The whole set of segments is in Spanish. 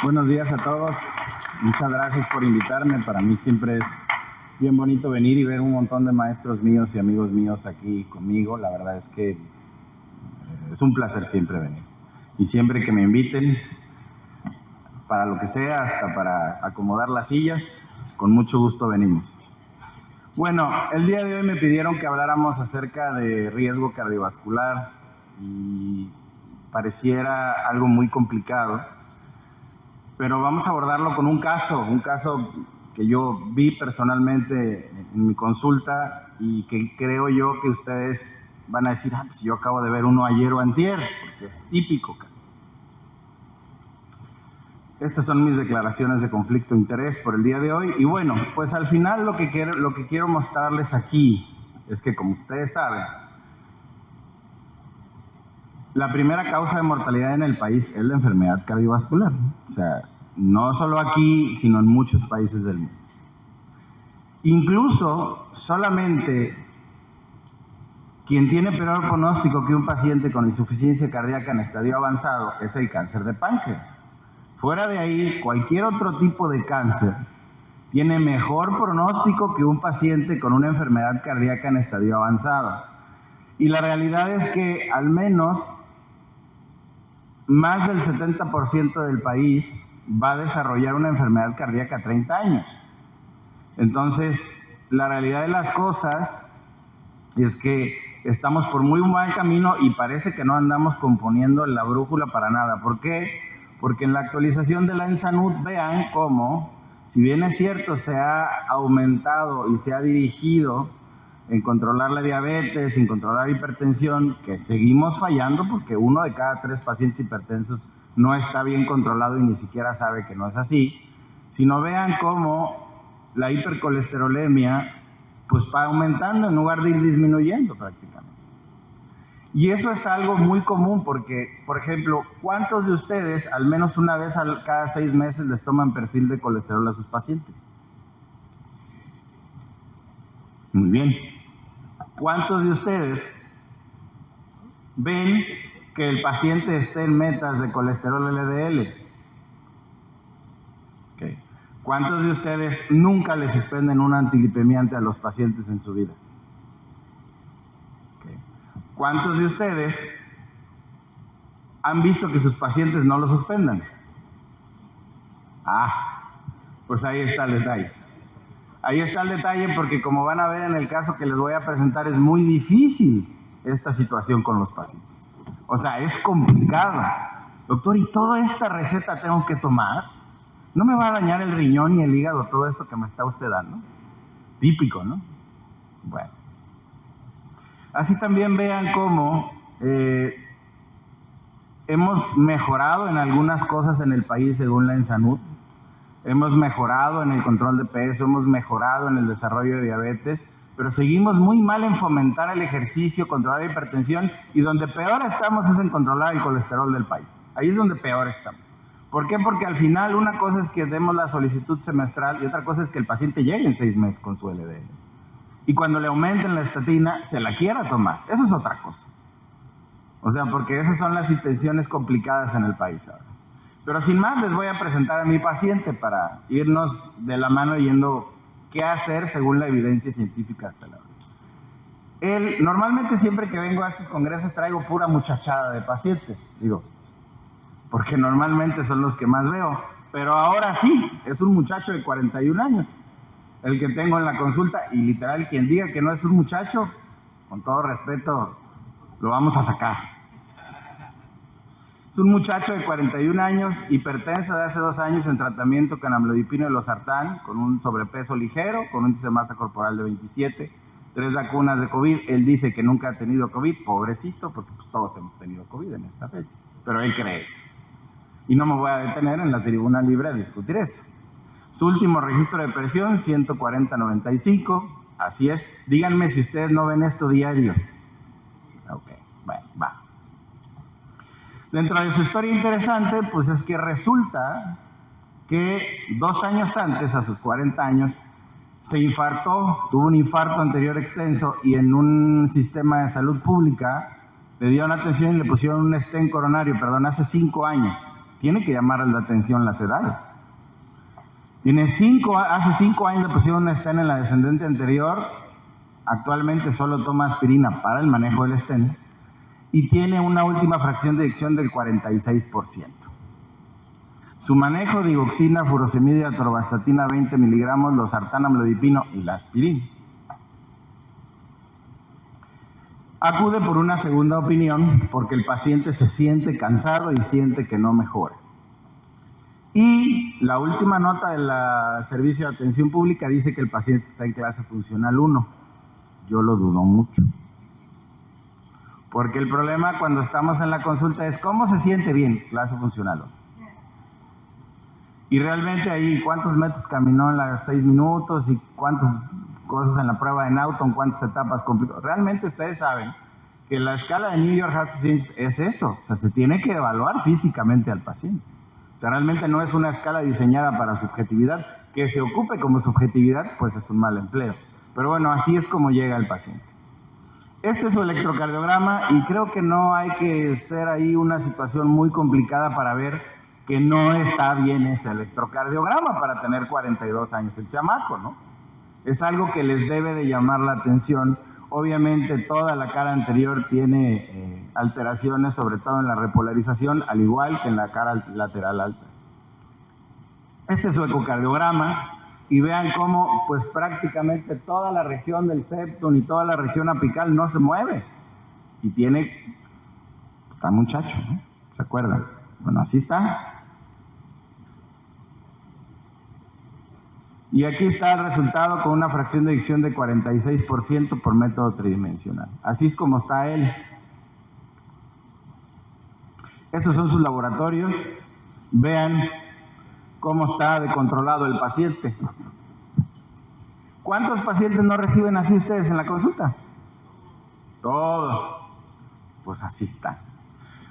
Buenos días a todos. Muchas gracias por invitarme. Para mí siempre es bien bonito venir y ver un montón de maestros míos y amigos míos aquí conmigo. La verdad es que es un placer siempre venir. Y siempre que me inviten, para lo que sea, hasta para acomodar las sillas, con mucho gusto venimos. Bueno, el día de hoy me pidieron que habláramos acerca de riesgo cardiovascular y pareciera algo muy complicado, pero vamos a abordarlo con un caso que yo vi personalmente en mi consulta y que creo yo que ustedes van a decir, pues yo acabo de ver uno ayer o antier, porque es típico. Estas son mis declaraciones de conflicto de interés por el día de hoy. Y bueno, pues al final lo que quiero mostrarles aquí es que, como ustedes saben, la primera causa de mortalidad en el país es la enfermedad cardiovascular. O sea, no solo aquí, sino en muchos países del mundo. Incluso solamente quien tiene peor pronóstico que un paciente con insuficiencia cardíaca en estadio avanzado es el cáncer de páncreas. Fuera de ahí, cualquier otro tipo de cáncer tiene mejor pronóstico que un paciente con una enfermedad cardíaca en estadio avanzado. Y la realidad es que al menos más del 70% del país va a desarrollar una enfermedad cardíaca a 30 años. Entonces, la realidad de las cosas es que estamos por muy buen camino y parece que no andamos componiendo la brújula para nada. ¿Por qué? Porque en la actualización de la ENSANUD vean cómo, si bien es cierto, se ha aumentado y se ha dirigido en controlar la diabetes, en controlar la hipertensión, que seguimos fallando porque 1 de cada 3 pacientes hipertensos no está bien controlado y ni siquiera sabe que no es así, sino vean cómo la hipercolesterolemia pues va aumentando en lugar de ir disminuyendo prácticamente. Y eso es algo muy común porque, por ejemplo, ¿cuántos de ustedes al menos una vez cada 6 meses les toman perfil de colesterol a sus pacientes? Muy bien. ¿Cuántos de ustedes ven que el paciente esté en metas de colesterol LDL? Okay. ¿Cuántos de ustedes nunca les suspenden un antilipemiante a los pacientes en su vida? Okay. ¿Cuántos de ustedes han visto que sus pacientes no lo suspendan? Pues ahí está el detalle. Ahí está el detalle porque, como van a ver en el caso que les voy a presentar, es muy difícil esta situación con los pacientes. O sea, es complicado. Doctor, ¿y toda esta receta tengo que tomar? ¿No me va a dañar el riñón y el hígado todo esto que me está usted dando? Típico, ¿no? Bueno. Así también vean cómo hemos mejorado en algunas cosas en el país según la ENSANUD. Hemos mejorado en el control de peso, hemos mejorado en el desarrollo de diabetes, pero seguimos muy mal en fomentar el ejercicio, controlar la hipertensión, y donde peor estamos es en controlar el colesterol del país. Ahí es donde peor estamos. ¿Por qué? Porque al final una cosa es que demos la solicitud semestral y otra cosa es que el paciente llegue en 6 meses con su LDL. Y cuando le aumenten la estatina, se la quiera tomar. Eso es otra cosa. O sea, porque esas son las intenciones complicadas en el país ahora. Pero sin más, les voy a presentar a mi paciente para irnos de la mano yendo qué hacer según la evidencia científica hasta la hora. Normalmente siempre que vengo a estos congresos traigo pura muchachada de pacientes, porque normalmente son los que más veo. Pero ahora sí, es un muchacho de 41 años el que tengo en la consulta, y literal, quien diga que no es un muchacho, con todo respeto, lo vamos a sacar. Es un muchacho de 41 años, hipertenso de hace 2 años en tratamiento con amlodipino y losartán, con un sobrepeso ligero, con un índice de masa corporal de 27, 3 vacunas de COVID. Él dice que nunca ha tenido COVID, pobrecito, porque pues todos hemos tenido COVID en esta fecha, pero él cree eso. Y no me voy a detener en la tribuna libre a discutir eso. Su último registro de presión, 140/95, así es. Díganme si ustedes no ven esto diario. Ok, bueno, va. Dentro de su historia interesante, pues es que resulta que 2 años antes, a sus 40 años, se infartó, tuvo un infarto anterior extenso y en un sistema de salud pública le dieron atención y le pusieron un stent coronario, hace 5 años. tiene que llamar la atención las edades. Hace 5 años le pusieron una stent en la descendente anterior, actualmente solo toma aspirina para el manejo del stent y tiene una última fracción de eyección del 46%. Su manejo: digoxina, furosemida, atorvastatina 20 miligramos, losartán, amlodipino y la aspirina. Acude por una segunda opinión porque el paciente se siente cansado y siente que no mejora. Y la última nota del Servicio de Atención Pública dice que el paciente está en clase funcional 1. Yo lo dudo mucho. Porque el problema cuando estamos en la consulta es ¿cómo se siente bien? Clase funcional 1. Y realmente ahí, ¿cuántos metros caminó en las 6 minutos? ¿Y cuántas cosas en la prueba de Naughton? ¿Cuántas etapas completó? Realmente ustedes saben que la escala de New York Heart Association es eso. O sea, se tiene que evaluar físicamente al paciente. O sea, realmente no es una escala diseñada para subjetividad. Que se ocupe como subjetividad, pues es un mal empleo. Pero bueno, así es como llega el paciente. Este es su electrocardiograma y creo que no hay que ser ahí una situación muy complicada para ver que no está bien ese electrocardiograma para tener 42 años el chamaco, ¿no? Es algo que les debe de llamar la atención. Obviamente toda la cara anterior tiene alteraciones, sobre todo en la repolarización, al igual que en la cara lateral alta. Este es su ecocardiograma y vean cómo pues prácticamente toda la región del septum y toda la región apical no se mueve. Y está muchacho, ¿no? ¿Se acuerdan? Bueno, así está. Y aquí está el resultado con una fracción de eyección de 46% por método tridimensional. Así es como está él. Estos son sus laboratorios. Vean cómo está de controlado el paciente. ¿Cuántos pacientes no reciben así ustedes en la consulta? Todos. Pues así está.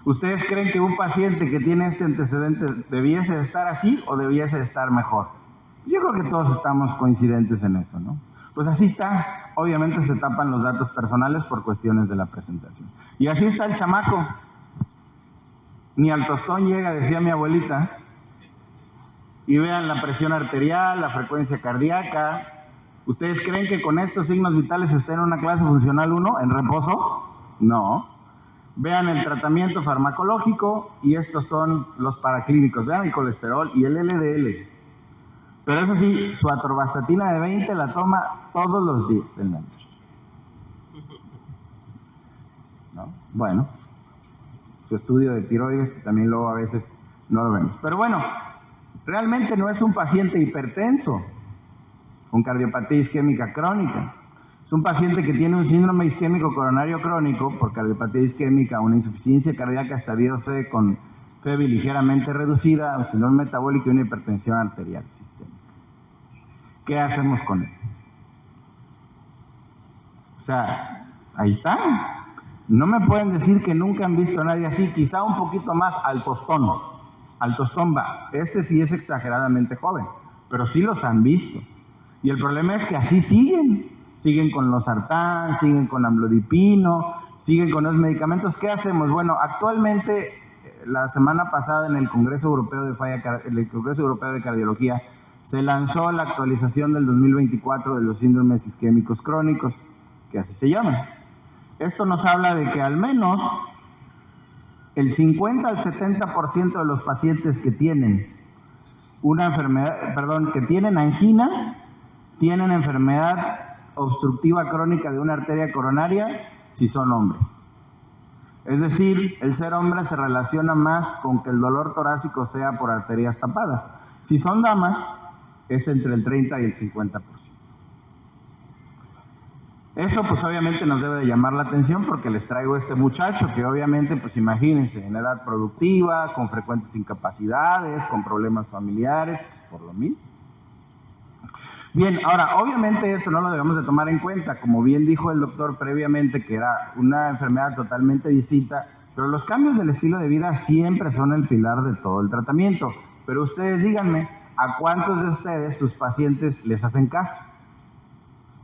¿Ustedes creen que un paciente que tiene este antecedente debiese de estar así o debiese de estar mejor? Yo creo que todos estamos coincidentes en eso, ¿no? Pues así está. Obviamente se tapan los datos personales por cuestiones de la presentación. Y así está el chamaco. Ni al tostón llega, decía mi abuelita. Y vean la presión arterial, la frecuencia cardíaca. ¿Ustedes creen que con estos signos vitales está en una clase funcional 1 en reposo? No. Vean el tratamiento farmacológico y estos son los paraclínicos. Vean el colesterol y el LDL. Pero eso sí, su atorvastatina de 20 la toma todos los días en la noche. ¿No? Bueno, su estudio de tiroides también luego a veces no lo vemos. Pero bueno, realmente no es un paciente hipertenso con cardiopatía isquémica crónica. Es un paciente que tiene un síndrome isquémico coronario crónico por cardiopatía isquémica, una insuficiencia cardíaca estadio C con FEBI ligeramente reducida, un síndrome metabólico y una hipertensión arterial sistémica. ¿Qué hacemos con él? O sea, ahí está. No me pueden decir que nunca han visto a nadie así, quizá un poquito más al tostón. Al tostón va. Este sí es exageradamente joven, pero sí los han visto. Y el problema es que así siguen. Siguen con losartán, siguen con amlodipino, siguen con los medicamentos. ¿Qué hacemos? Bueno, actualmente, la semana pasada en el Congreso Europeo de Cardiología, se lanzó la actualización del 2024 de los síndromes isquémicos crónicos, que así se llaman. Esto nos habla de que al menos el 50 al 70% de los pacientes que tienen una enfermedad, que tienen angina, tienen enfermedad obstructiva crónica de una arteria coronaria si son hombres. Es decir, el ser hombre se relaciona más con que el dolor torácico sea por arterias tapadas. Si son damas, es entre el 30 y el 50%. Eso pues obviamente nos debe de llamar la atención porque les traigo a este muchacho que obviamente pues imagínense, en edad productiva, con frecuentes incapacidades, con problemas familiares, por lo mismo. Bien, ahora, obviamente eso no lo debemos de tomar en cuenta, como bien dijo el doctor previamente, que era una enfermedad totalmente distinta, pero los cambios del estilo de vida siempre son el pilar de todo el tratamiento. Pero ustedes díganme, ¿a cuántos de ustedes sus pacientes les hacen caso?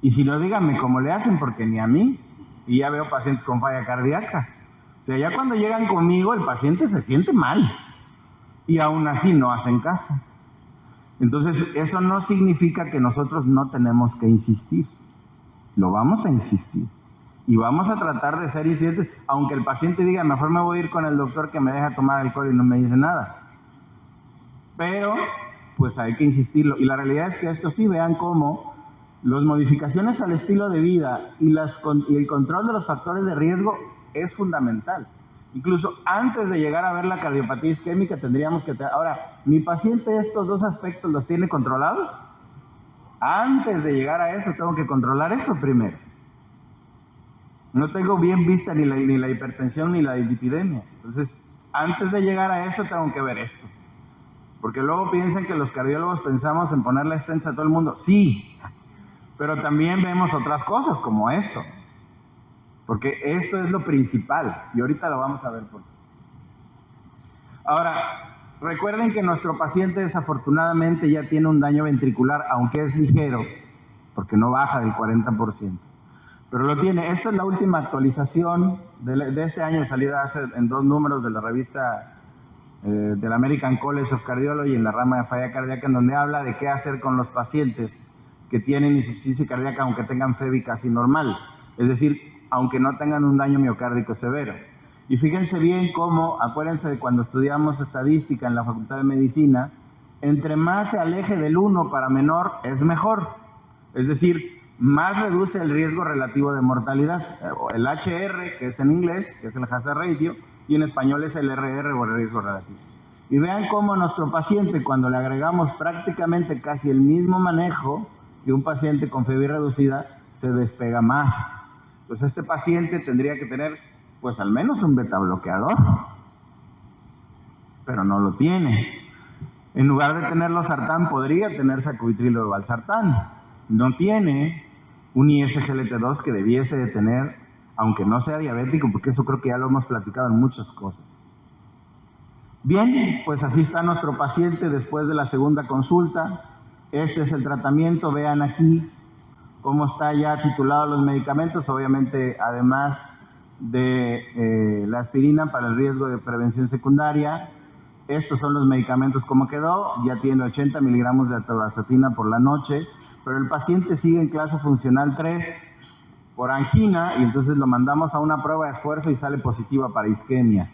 Y si no, díganme cómo le hacen, porque ni a mí, y ya veo pacientes con falla cardíaca. O sea, ya cuando llegan conmigo, el paciente se siente mal. y aún así no hacen caso. Entonces, eso no significa que nosotros no tenemos que insistir. Lo vamos a insistir. Y vamos a tratar de ser insistentes, aunque el paciente diga, mejor me voy a ir con el doctor que me deja tomar alcohol y no me dice nada. Pero, pues hay que insistirlo. Y la realidad es que esto sí, vean cómo las modificaciones al estilo de vida y el control de los factores de riesgo es fundamental. Incluso antes de llegar a ver la cardiopatía isquémica tendríamos que... Ahora, ¿mi paciente estos dos aspectos los tiene controlados? Antes de llegar a eso tengo que controlar eso primero. No tengo bien vista ni la hipertensión ni la dislipidemia. Entonces, antes de llegar a eso tengo que ver esto. Porque luego piensan que los cardiólogos pensamos en ponerle stents a todo el mundo. Sí, pero también vemos otras cosas como esto. Porque esto es lo principal y ahorita lo vamos a ver por qué. Ahora, recuerden que nuestro paciente desafortunadamente ya tiene un daño ventricular, aunque es ligero, porque no baja del 40%. Pero lo tiene. Esta es la última actualización de este año, salida hace en 2 números de la revista del American College of Cardiology en la rama de falla cardíaca, en donde habla de qué hacer con los pacientes que tienen insuficiencia cardíaca aunque tengan FEBI casi normal. Es decir, aunque no tengan un daño miocárdico severo. Y fíjense bien cómo, acuérdense de cuando estudiamos estadística en la Facultad de Medicina, entre más se aleje del 1 para menor es mejor. Es decir, más reduce el riesgo relativo de mortalidad. El HR, que es en inglés, que es el hazard ratio, y en español es el RR o el riesgo relativo. Y vean cómo nuestro paciente, cuando le agregamos prácticamente casi el mismo manejo que un paciente con FEBI reducida, se despega más. Pues este paciente tendría que tener, pues al menos un beta bloqueador, pero no lo tiene. En lugar de tener losartán, podría tener sacubitrilo de valsartán. No tiene un ISGLT2 que debiese de tener, aunque no sea diabético, porque eso creo que ya lo hemos platicado en muchas cosas. Bien, pues así está nuestro paciente después de la segunda consulta. Este es el tratamiento, vean aquí cómo está ya titulado los medicamentos, obviamente además de la aspirina para el riesgo de prevención secundaria. Estos son los medicamentos como quedó, ya tiene 80 miligramos de atorvastatina por la noche, pero el paciente sigue en clase funcional 3 por angina y entonces lo mandamos a una prueba de esfuerzo y sale positiva para isquemia.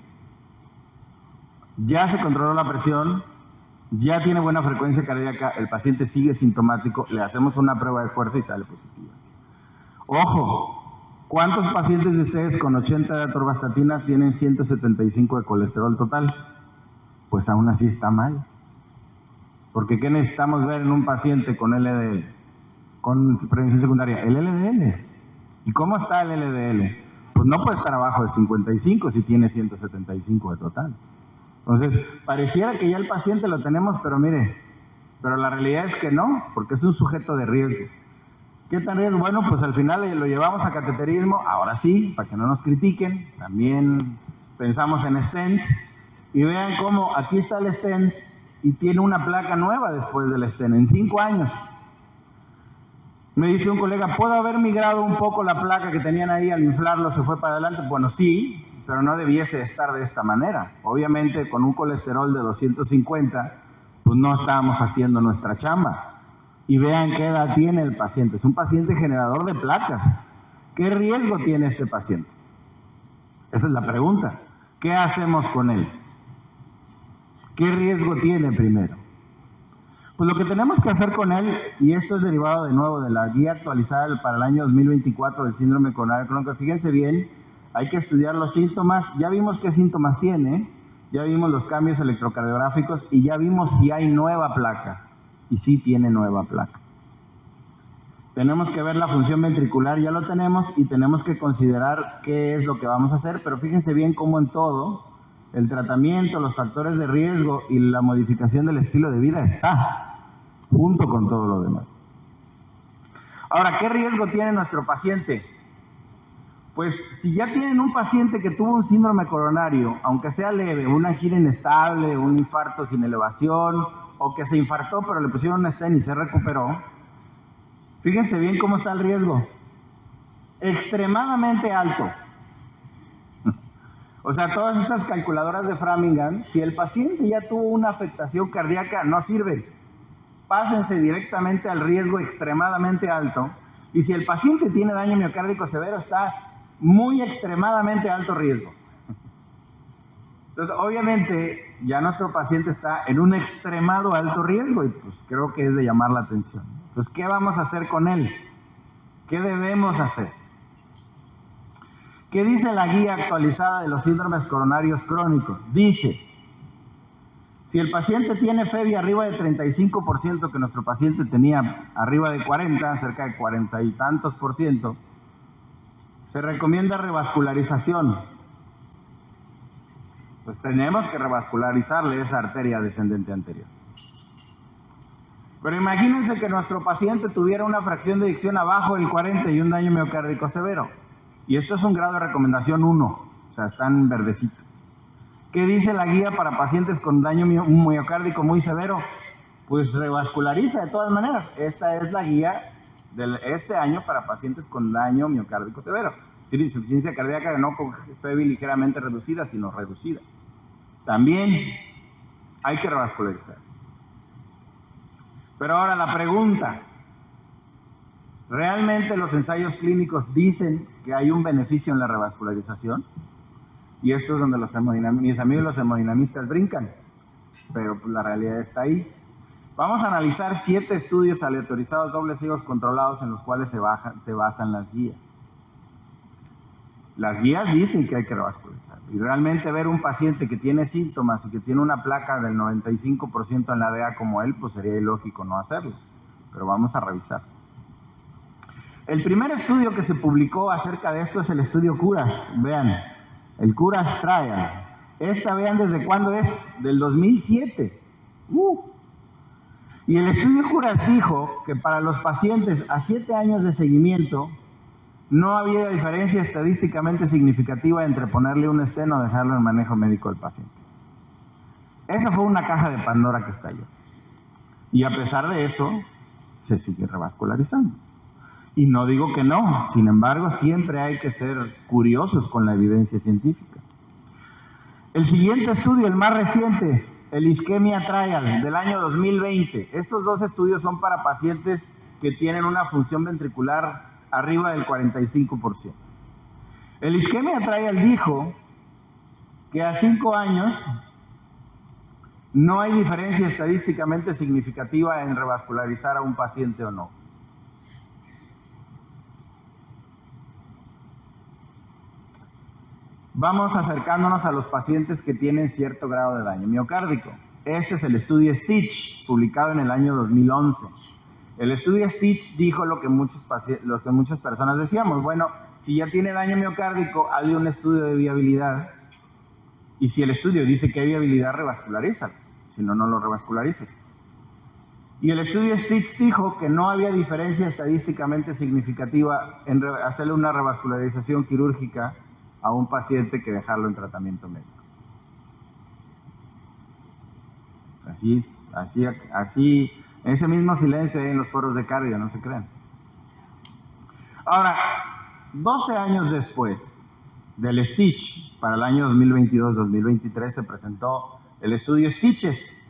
Ya se controló la presión, ya tiene buena frecuencia cardíaca, el paciente sigue sintomático, le hacemos una prueba de esfuerzo y sale positiva. Ojo, ¿cuántos pacientes de ustedes con 80 de atorvastatina tienen 175 de colesterol total? Pues aún así está mal. Porque ¿qué necesitamos ver en un paciente con LDL? Con prevención secundaria, el LDL. ¿Y cómo está el LDL? Pues no puede estar abajo de 55 si tiene 175 de total. Entonces, pareciera que ya el paciente lo tenemos, pero mire, pero la realidad es que no, porque es un sujeto de riesgo. ¿Qué tan riesgo? Bueno, pues al final lo llevamos a cateterismo, ahora sí, para que no nos critiquen, también pensamos en stents, y vean cómo aquí está el stent y tiene una placa nueva después del stent, en 5 años. Me dice un colega, ¿puedo haber migrado un poco la placa que tenían ahí al inflarlo, se fue para adelante? Bueno, sí, pero no debiese estar de esta manera. Obviamente, con un colesterol de 250, pues no estábamos haciendo nuestra chamba. Y vean qué edad tiene el paciente. Es un paciente generador de placas. ¿Qué riesgo tiene este paciente? Esa es la pregunta. ¿Qué hacemos con él? ¿Qué riesgo tiene primero? Pues lo que tenemos que hacer con él, y esto es derivado de nuevo de la guía actualizada para el año 2024 del síndrome coronario crónico, fíjense bien, hay que estudiar los síntomas, ya vimos qué síntomas tiene, ya vimos los cambios electrocardiográficos y ya vimos si hay nueva placa, y sí tiene nueva placa. Tenemos que ver la función ventricular, ya lo tenemos, y tenemos que considerar qué es lo que vamos a hacer, pero fíjense bien cómo en todo, el tratamiento, los factores de riesgo y la modificación del estilo de vida está, junto con todo lo demás. Ahora, ¿qué riesgo tiene nuestro paciente? Pues si ya tienen un paciente que tuvo un síndrome coronario, aunque sea leve, una angina inestable, un infarto sin elevación, o que se infartó pero le pusieron un stent y se recuperó, fíjense bien cómo está el riesgo. Extremadamente alto. O sea, todas estas calculadoras de Framingham, si el paciente ya tuvo una afectación cardíaca, no sirven. Pásense directamente al riesgo extremadamente alto. Y si el paciente tiene daño miocárdico severo, está muy extremadamente alto riesgo. Entonces, obviamente, ya nuestro paciente está en un extremado alto riesgo y pues creo que es de llamar la atención. Entonces, ¿qué vamos a hacer con él? ¿Qué debemos hacer? ¿Qué dice la guía actualizada de los síndromes coronarios crónicos? Dice, si el paciente tiene FEBI arriba de 35%, que nuestro paciente tenía arriba de 40, cerca de 40 y tantos %, se recomienda revascularización. Pues tenemos que revascularizarle esa arteria descendente anterior. Pero imagínense que nuestro paciente tuviera una fracción de eyección abajo del 40 y un daño miocárdico severo. Y esto es un grado de recomendación 1, o sea, está en verdecito. ¿Qué dice la guía para pacientes con daño miocárdico muy severo? Pues revasculariza de todas maneras. Esta es la guía de este año para pacientes con daño miocárdico severo. Es decir, insuficiencia cardíaca no con FEBI ligeramente reducida, sino reducida. También hay que revascularizar. Pero ahora la pregunta, ¿realmente los ensayos clínicos dicen que hay un beneficio en la revascularización? Y esto es donde mis amigos los hemodinamistas brincan, pero pues la realidad está ahí. Vamos a analizar 7 estudios aleatorizados dobles ciegos controlados en los cuales se basan las guías. Las guías dicen que hay que revascularizar. Y realmente ver un paciente que tiene síntomas y que tiene una placa del 95% en la DEA como él, pues sería ilógico no hacerlo. Pero vamos a revisar. El primer estudio que se publicó acerca de esto es el estudio CURAS. Vean, el CURAS Trial. Vean desde cuándo es, del 2007. Y el estudio CURAS dijo que para los pacientes a 7 años de seguimiento no había diferencia estadísticamente significativa entre ponerle un stent o dejarlo en manejo médico del paciente. Esa fue una caja de Pandora que estalló. Y a pesar de eso, se sigue revascularizando. Y no digo que no, sin embargo, siempre hay que ser curiosos con la evidencia científica. El siguiente estudio, el más reciente, el Ischemia Trial del año 2020. Estos 2 estudios son para pacientes que tienen una función ventricular arriba del 45%. El Ischemia Trial dijo que a 5 años no hay diferencia estadísticamente significativa en revascularizar a un paciente o no. Vamos acercándonos a los pacientes que tienen cierto grado de daño miocárdico. Este es el estudio Stitch, publicado en el año 2011. El estudio Stitch dijo lo que muchas personas decíamos. Bueno, si ya tiene daño miocárdico, hazle un estudio de viabilidad. Y si el estudio dice que hay viabilidad, revascularízalo. Si no, no lo revascularices. Y el estudio Stitch dijo que no había diferencia estadísticamente significativa en hacerle una revascularización quirúrgica a un paciente que dejarlo en tratamiento médico. Así, ese mismo silencio hay en los foros de cardio, no se crean. Ahora, 12 años después del Stitch, para el año 2022-2023 se presentó el estudio Stitches,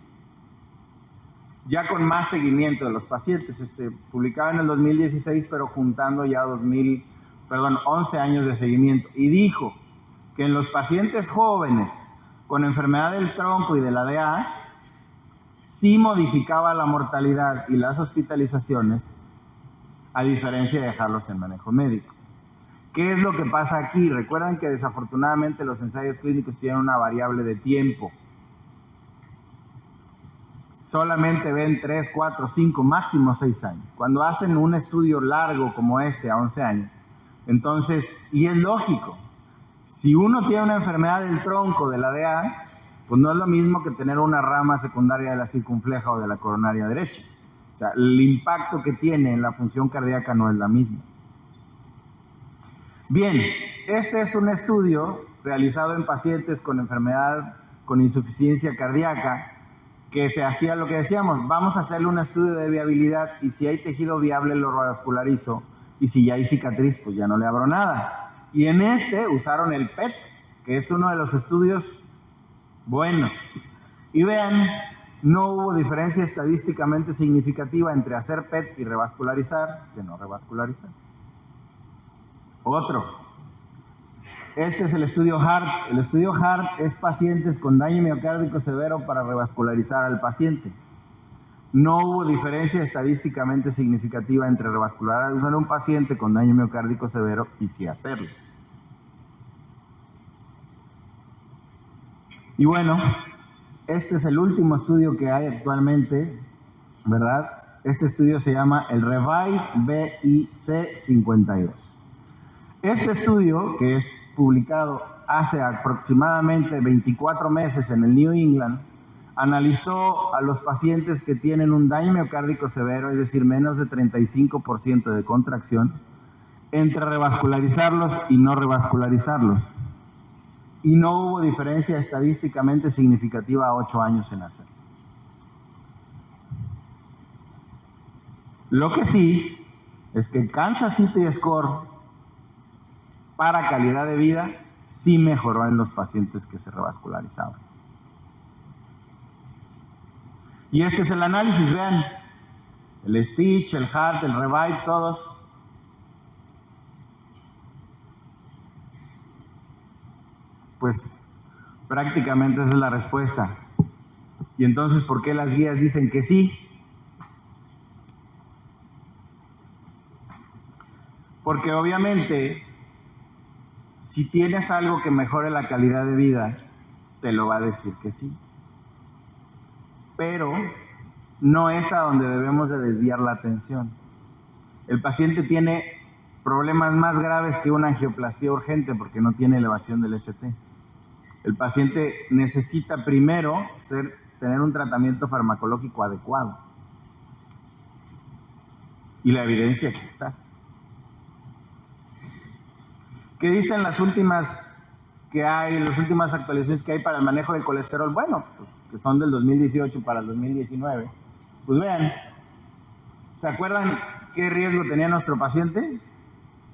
ya con más seguimiento de los pacientes, publicado en el 2016, pero juntando ya 11 años de seguimiento, y dijo que en los pacientes jóvenes con enfermedad del tronco y de la DA, sí modificaba la mortalidad y las hospitalizaciones, a diferencia de dejarlos en manejo médico. ¿Qué es lo que pasa aquí? Recuerden que desafortunadamente los ensayos clínicos tienen una variable de tiempo. Solamente ven 3, 4, 5, máximo 6 años. Cuando hacen un estudio largo como este, a 11 años, entonces, y es lógico, si uno tiene una enfermedad del tronco, de la DA, pues no es lo mismo que tener una rama secundaria de la circunfleja o de la coronaria derecha. O sea, el impacto que tiene en la función cardíaca no es la misma. Bien, este es un estudio realizado en pacientes con enfermedad, con insuficiencia cardíaca, que se hacía lo que decíamos, vamos a hacerle un estudio de viabilidad y si hay tejido viable lo revascularizo y si ya hay cicatriz, pues ya no le abro nada. Y en usaron el PET, que es uno de los estudios buenos. Y vean, no hubo diferencia estadísticamente significativa entre hacer PET y revascularizar que no revascularizar. Otro. Este es el estudio HART. El estudio HART es pacientes con daño miocárdico severo para revascularizar al paciente. No hubo diferencia estadísticamente significativa entre revascularizar a un paciente con daño miocárdico severo y sí hacerlo. Y bueno, este es el último estudio que hay actualmente, ¿verdad? Este estudio se llama el REVIVE-BIC52. Este estudio, que es publicado hace aproximadamente 24 meses en el New England, analizó a los pacientes que tienen un daño miocárdico severo, es decir, menos de 35% de contracción, entre revascularizarlos y no revascularizarlos. Y no hubo diferencia estadísticamente significativa a 8 años en hacerlo. Lo que sí es que el Kansas City Score para calidad de vida sí mejoró en los pacientes que se revascularizaban. Y este es el análisis, vean, el Stitch, el HART, el REVIVE, todos. Pues prácticamente esa es la respuesta. Y entonces, ¿por qué las guías dicen que sí? Porque obviamente, si tienes algo que mejore la calidad de vida, te lo va a decir que sí. Pero no es a donde debemos de desviar la atención. El paciente tiene problemas más graves que una angioplastía urgente porque no tiene elevación del ST. El paciente necesita primero tener un tratamiento farmacológico adecuado. Y la evidencia aquí está. ¿Qué dicen las últimas actualizaciones que hay para el manejo del colesterol? Bueno, pues, que son del 2018 para el 2019. Pues vean, ¿se acuerdan qué riesgo tenía nuestro paciente?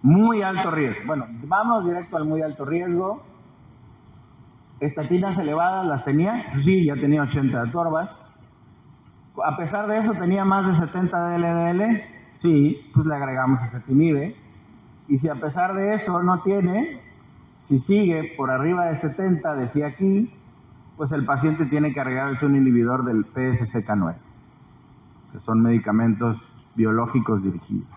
Muy alto riesgo. Bueno, vamos directo al muy alto riesgo. ¿Estatinas elevadas las tenía? Sí, ya tenía 80 de Torvas. A pesar de eso, ¿tenía más de 70 de LDL? Sí, pues le agregamos ezetimibe. Y si a pesar de eso no tiene, si sigue por arriba de 70, decía aquí, pues el paciente tiene que agregarse un inhibidor del PSCK9, que son medicamentos biológicos dirigidos.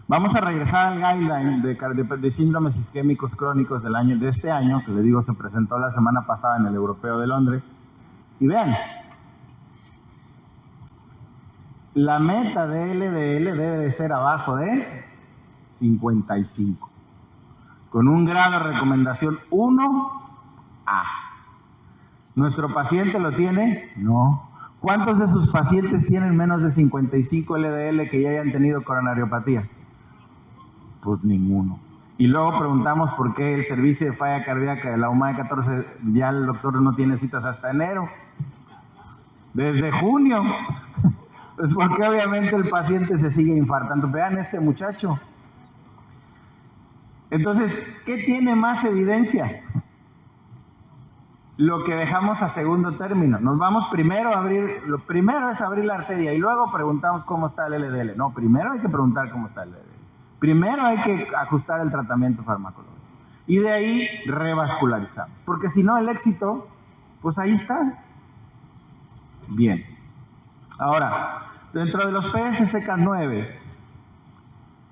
Vamos a regresar al guideline de síndromes isquémicos crónicos de este año, que les digo se presentó la semana pasada en el Europeo de Londres. Y vean, la meta de LDL debe de ser abajo de 55, con un grado de recomendación 1A. ¿Nuestro paciente lo tiene? No. ¿Cuántos de sus pacientes tienen menos de 55 LDL que ya hayan tenido coronariopatía? Pues ninguno. Y luego preguntamos por qué el servicio de falla cardíaca de la UMAE 14, ya el doctor no tiene citas hasta enero. Desde junio. Pues porque obviamente el paciente se sigue infartando. Vean este muchacho. Entonces, ¿qué tiene más evidencia? Lo que dejamos a segundo término. Nos vamos primero a abrir, lo primero es abrir la arteria y luego preguntamos cómo está el LDL. No, primero hay que preguntar cómo está el LDL. Primero hay que ajustar el tratamiento farmacológico. Y de ahí revascularizamos. Porque si no, el éxito, pues ahí está. Bien. Ahora, dentro de los PSCK9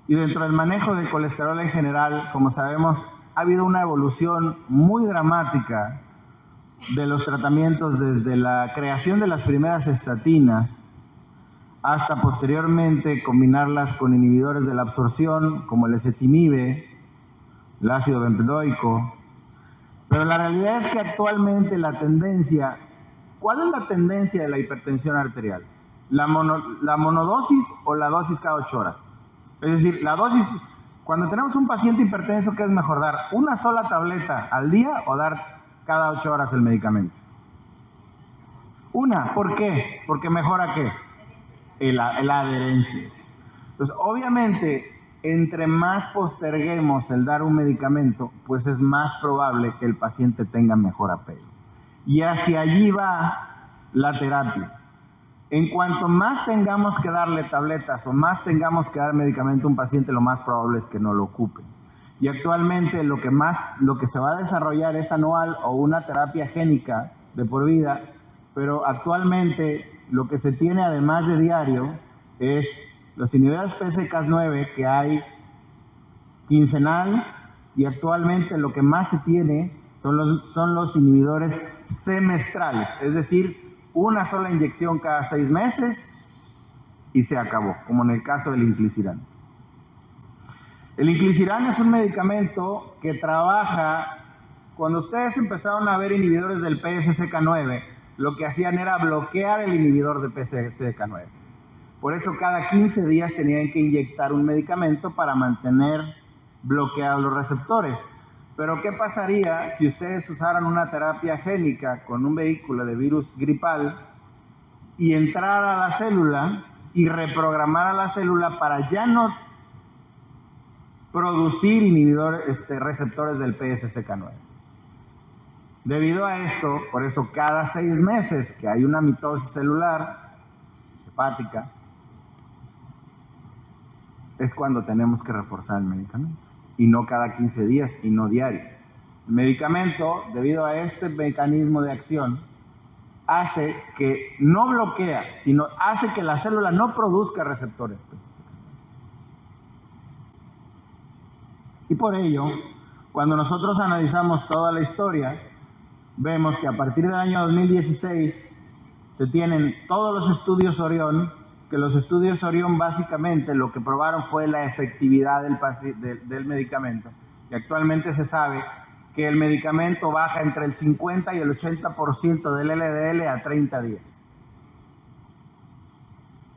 y dentro del manejo del colesterol en general, como sabemos, ha habido una evolución muy dramática de los tratamientos desde la creación de las primeras estatinas hasta posteriormente combinarlas con inhibidores de la absorción como el ezetimibe, el ácido bempedoico. Pero la realidad es que actualmente la tendencia, ¿cuál es la tendencia de la hipertensión arterial? ¿La monodosis o la dosis cada 8 horas? Es decir, la dosis, cuando tenemos un paciente hipertenso, ¿qué es mejor dar? ¿Una sola tableta al día o dar cada 8 horas el medicamento? Una, ¿por qué? Porque mejora ¿qué? La adherencia. Entonces, obviamente, entre más posterguemos el dar un medicamento, pues es más probable que el paciente tenga mejor apego. Y hacia allí va la terapia. En cuanto más tengamos que darle tabletas o más tengamos que dar medicamento a un paciente, lo más probable es que no lo ocupe. Y actualmente lo que se va a desarrollar es anual o una terapia génica de por vida, pero actualmente lo que se tiene además de diario es los inhibidores PCSK9 que hay quincenal, y actualmente lo que más se tiene son los inhibidores semestrales, es decir, una sola inyección cada 6 meses y se acabó, como en el caso del inclisiran. El inclisiran es un medicamento que trabaja, cuando ustedes empezaron a ver inhibidores del PCSK9, lo que hacían era bloquear el inhibidor de PCSK9. Por eso cada 15 días tenían que inyectar un medicamento para mantener bloqueados los receptores. Pero ¿qué pasaría si ustedes usaran una terapia génica con un vehículo de virus gripal y entrara a la célula y reprogramara la célula para ya no producir receptores del PCSK9? Debido a esto, por eso cada 6 meses que hay una mitosis celular hepática, es cuando tenemos que reforzar el medicamento, y no cada 15 días y no diario. El medicamento, debido a este mecanismo de acción, hace que no bloquea, sino hace que la célula no produzca receptores. Y por ello, cuando nosotros analizamos toda la historia, vemos que a partir del año 2016 se tienen todos los estudios Orión, que los estudios Orión básicamente lo que probaron fue la efectividad del medicamento. Y actualmente se sabe que el medicamento baja entre el 50 y el 80% del LDL a 30 días.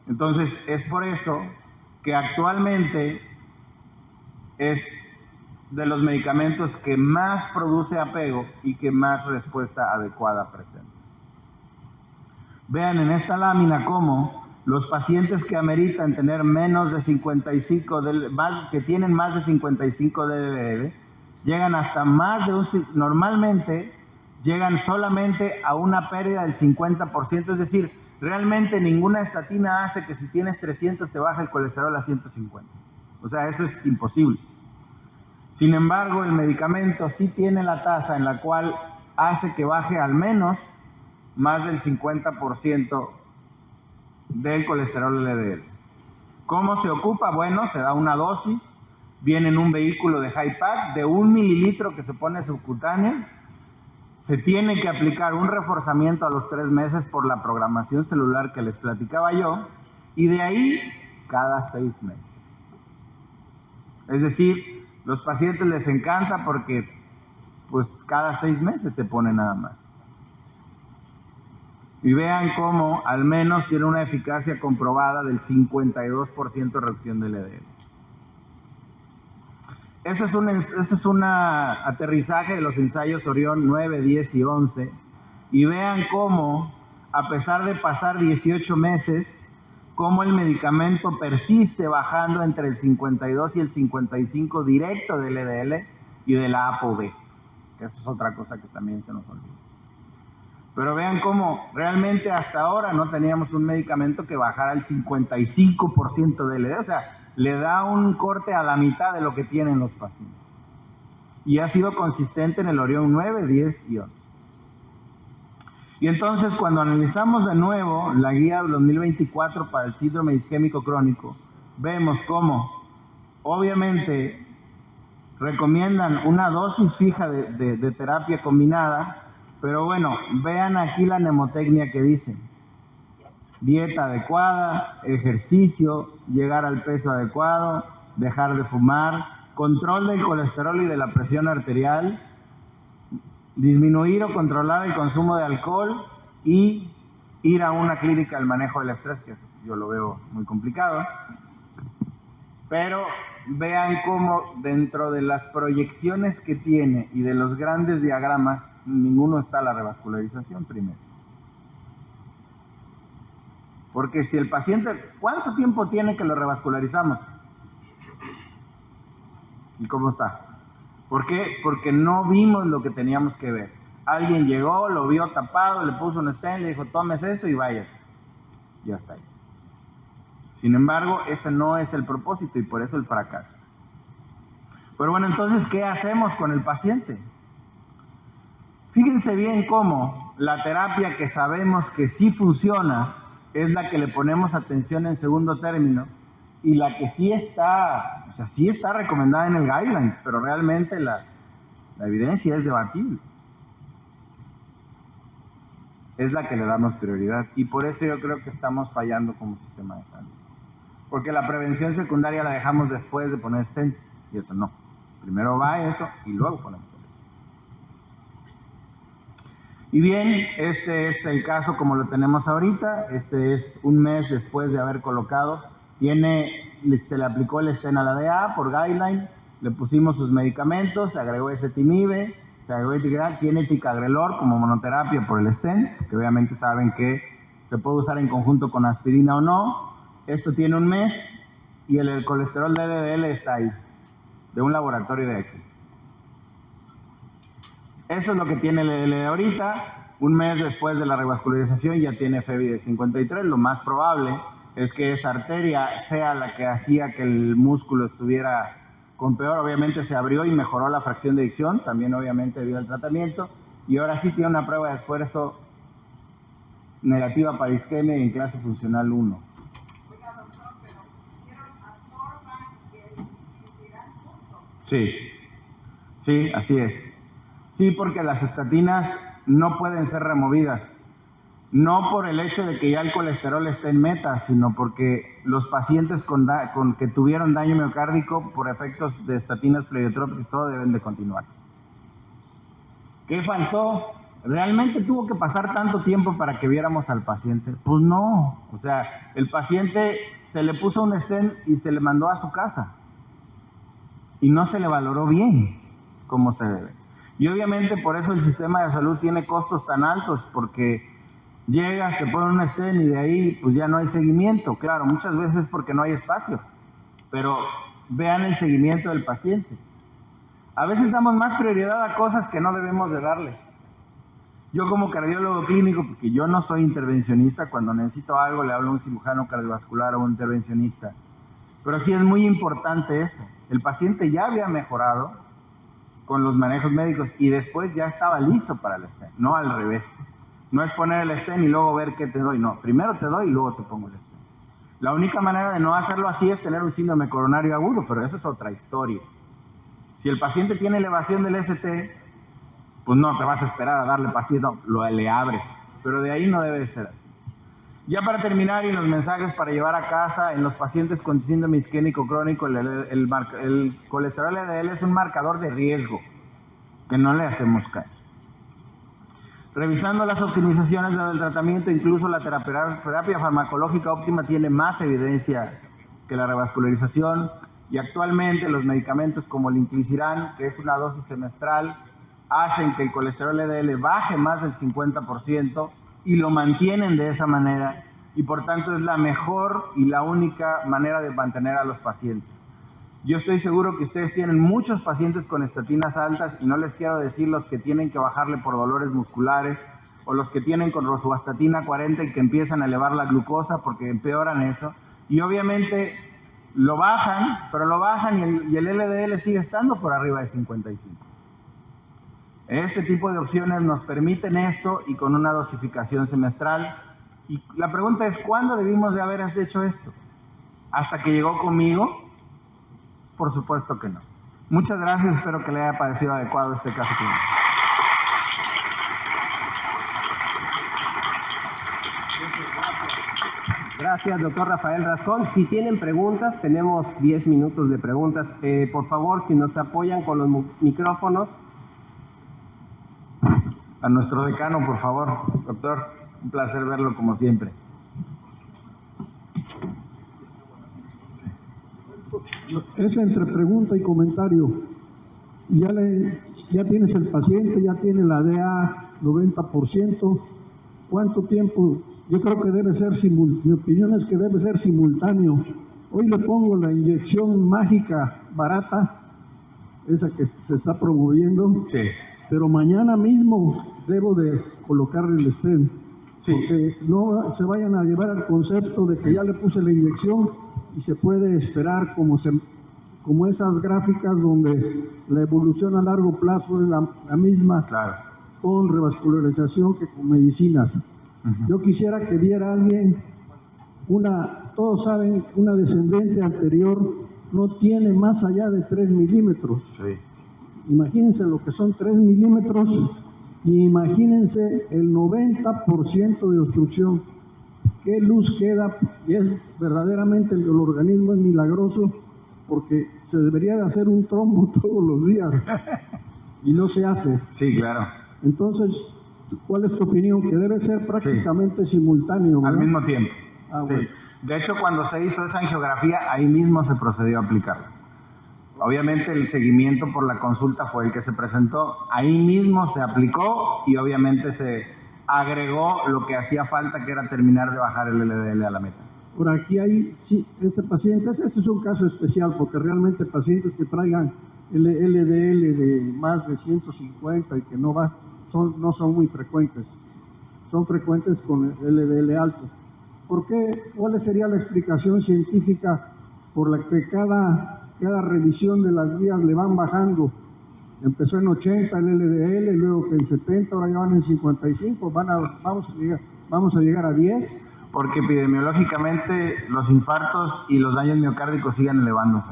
Entonces, es por eso que actualmente es de los medicamentos que más produce apego y que más respuesta adecuada presenta. Vean en esta lámina cómo los pacientes que ameritan tener menos de 55, que tienen más de 55 DLL, llegan hasta más de normalmente llegan solamente a una pérdida del 50%, es decir, realmente ninguna estatina hace que si tienes 300 te baja el colesterol a 150. O sea, eso es imposible. Sin embargo, el medicamento sí tiene la tasa en la cual hace que baje al menos más del 50% del colesterol LDL. ¿Cómo se ocupa? Bueno, se da una dosis, viene en un vehículo de Hypak de 1 mililitro que se pone subcutáneo, se tiene que aplicar un reforzamiento a los 3 meses por la programación celular que les platicaba yo, y de ahí cada 6 meses. Es decir, los pacientes les encanta porque pues cada 6 meses se pone nada más. Y vean cómo al menos tiene una eficacia comprobada del 52% de reducción del LDL. Este es un aterrizaje de los ensayos Orión 9, 10 y 11. Y vean cómo, a pesar de pasar 18 meses, cómo el medicamento persiste bajando entre el 52 y el 55 directo del LDL y de la ApoB, que eso es otra cosa que también se nos olvida. Pero vean cómo realmente hasta ahora no teníamos un medicamento que bajara el 55% de LDL, o sea, le da un corte a la mitad de lo que tienen los pacientes. Y ha sido consistente en el Orión 9, 10 y 11. Y entonces cuando analizamos de nuevo la guía 2024 para el síndrome isquémico crónico, vemos cómo obviamente recomiendan una dosis fija de terapia combinada. Pero bueno, vean aquí la mnemotecnia que dicen: dieta adecuada, ejercicio, llegar al peso adecuado, dejar de fumar, control del colesterol y de la presión arterial, disminuir o controlar el consumo de alcohol y ir a una clínica del manejo del estrés, que yo lo veo muy complicado. Pero vean cómo dentro de las proyecciones que tiene y de los grandes diagramas, ninguno está la revascularización primero. Porque si el paciente, ¿cuánto tiempo tiene que lo revascularizamos? ¿Y cómo está? ¿Por qué? Porque no vimos lo que teníamos que ver. Alguien llegó, lo vio tapado, le puso un stent, le dijo, tomes eso y váyase. Ya está ahí. Sin embargo, ese no es el propósito y por eso el fracaso. Pero bueno, entonces, ¿qué hacemos con el paciente? Fíjense bien cómo la terapia que sabemos que sí funciona es la que le ponemos atención en segundo término y la que sí está, sí está recomendada en el guideline, pero realmente la evidencia es debatible. Es la que le damos prioridad y por eso yo creo que estamos fallando como sistema de salud. Porque la prevención secundaria la dejamos después de poner stents y eso no. Primero va eso y luego ponemos el stent. Y bien, este es el caso como lo tenemos ahorita. Este es un mes después de haber colocado. Se le aplicó el stent a la DA por guideline, le pusimos sus medicamentos, se agregó ezetimibe, se agregó tiene ticagrelor como monoterapia por el stent, que obviamente saben que se puede usar en conjunto con aspirina o no. Esto tiene un mes y el colesterol de LDL está ahí, de un laboratorio de aquí. Eso es lo que tiene el LDL ahorita. Un mes después de la revascularización ya tiene FEBI de 53. Lo más probable es que esa arteria sea la que hacía que el músculo estuviera con peor. Obviamente se abrió y mejoró la fracción de eyección, también obviamente debido al tratamiento. Y ahora sí tiene una prueba de esfuerzo negativa para isquemia en clase funcional 1. Oiga, doctor, pero ¿dieron Atorva y el inclisiran juntos? Sí, así es. Sí, porque las estatinas no pueden ser removidas. No por el hecho de que ya el colesterol esté en meta, sino porque los pacientes que tuvieron daño miocárdico por efectos de estatinas pleiotrópicas, todo deben de continuarse. ¿Qué faltó? ¿Realmente tuvo que pasar tanto tiempo para que viéramos al paciente? Pues no. O sea, el paciente se le puso un stent y se le mandó a su casa. Y no se le valoró bien como se debe. Y obviamente por eso el sistema de salud tiene costos tan altos, porque llegas, te ponen un stent y de ahí pues ya no hay seguimiento. Claro, muchas veces porque no hay espacio, pero vean el seguimiento del paciente. A veces damos más prioridad a cosas que no debemos de darles. Yo como cardiólogo clínico, porque yo no soy intervencionista, cuando necesito algo le hablo a un cirujano cardiovascular o un intervencionista. Pero sí es muy importante eso. El paciente ya había mejorado con los manejos médicos y después ya estaba listo para el stent, no al revés. No es poner el stent y luego ver qué te doy, no, primero te doy y luego te pongo el stent. La única manera de no hacerlo así es tener un síndrome coronario agudo, pero esa es otra historia. Si el paciente tiene elevación del ST, pues no te vas a esperar a darle pastillas, no, le abres, pero de ahí no debe de ser así. Ya para terminar, y los mensajes para llevar a casa, en los pacientes con síndrome isquémico crónico, el colesterol LDL es un marcador de riesgo, que no le hacemos caso. Revisando las optimizaciones del tratamiento, incluso la terapia farmacológica óptima tiene más evidencia que la revascularización, y actualmente los medicamentos como el inclisiran, que es una dosis semestral, hacen que el colesterol LDL baje más del 50%, y lo mantienen de esa manera, y por tanto es la mejor y la única manera de mantener a los pacientes. Yo estoy seguro que ustedes tienen muchos pacientes con estatinas altas, y no les quiero decir los que tienen que bajarle por dolores musculares, o los que tienen con rosuvastatina 40 y que empiezan a elevar la glucosa porque empeoran eso, y obviamente lo bajan, pero lo bajan y el LDL sigue estando por arriba de 55. Este tipo de opciones nos permiten esto y con una dosificación semestral. Y la pregunta es, ¿cuándo debimos de haber hecho esto? ¿Hasta que llegó conmigo? Por supuesto que no. Muchas gracias, espero que le haya parecido adecuado este caso clínico. Gracias, doctor Rafael Rascón. Si tienen preguntas, tenemos 10 minutos de preguntas. Por favor, si nos apoyan con los micrófonos. A nuestro decano, por favor. Doctor, un placer verlo como siempre. Es entre pregunta y comentario. Ya tienes el paciente, ya tiene la DA 90%. ¿Cuánto tiempo? Yo creo que debe ser mi opinión es que debe ser simultáneo. Hoy le pongo la inyección mágica barata esa que se está promoviendo, Sí, pero mañana mismo debo de colocarle el stent. sí. Porque no se vayan a llevar al concepto de que ya le puse la inyección y se puede esperar como esas gráficas donde la evolución a largo plazo es la misma Claro. con revascularización que con medicinas. Yo quisiera que viera alguien, todos saben, una descendente anterior no tiene más allá de 3 milímetros. Sí. Imagínense lo que son 3 milímetros y imagínense el 90% de obstrucción. ¿Qué luz queda? Y es verdaderamente el organismo es milagroso porque se debería de hacer un trombo todos los días y no se hace. Sí, claro. Entonces, ¿cuál es tu opinión? Que debe ser prácticamente simultáneo, ¿verdad? Al mismo tiempo. Ah, Sí. bueno. De hecho, cuando se hizo esa angiografía, ahí mismo se procedió a aplicarla. Obviamente el seguimiento por la consulta fue el que se presentó. Ahí mismo se aplicó y obviamente se agregó lo que hacía falta, que era terminar de bajar el LDL a la meta. Por aquí hay, sí, este paciente, este es un caso especial porque realmente pacientes que traigan el LDL de más de 150 y que no son muy frecuentes. Son frecuentes con el LDL alto. ¿Por qué? ¿Cuál sería la explicación científica por la que cada revisión de las guías le van bajando? Empezó en 80 el LDL, luego que en 70, ahora ya van en 55, vamos a llegar a 10. Porque epidemiológicamente los infartos y los daños miocárdicos siguen elevándose.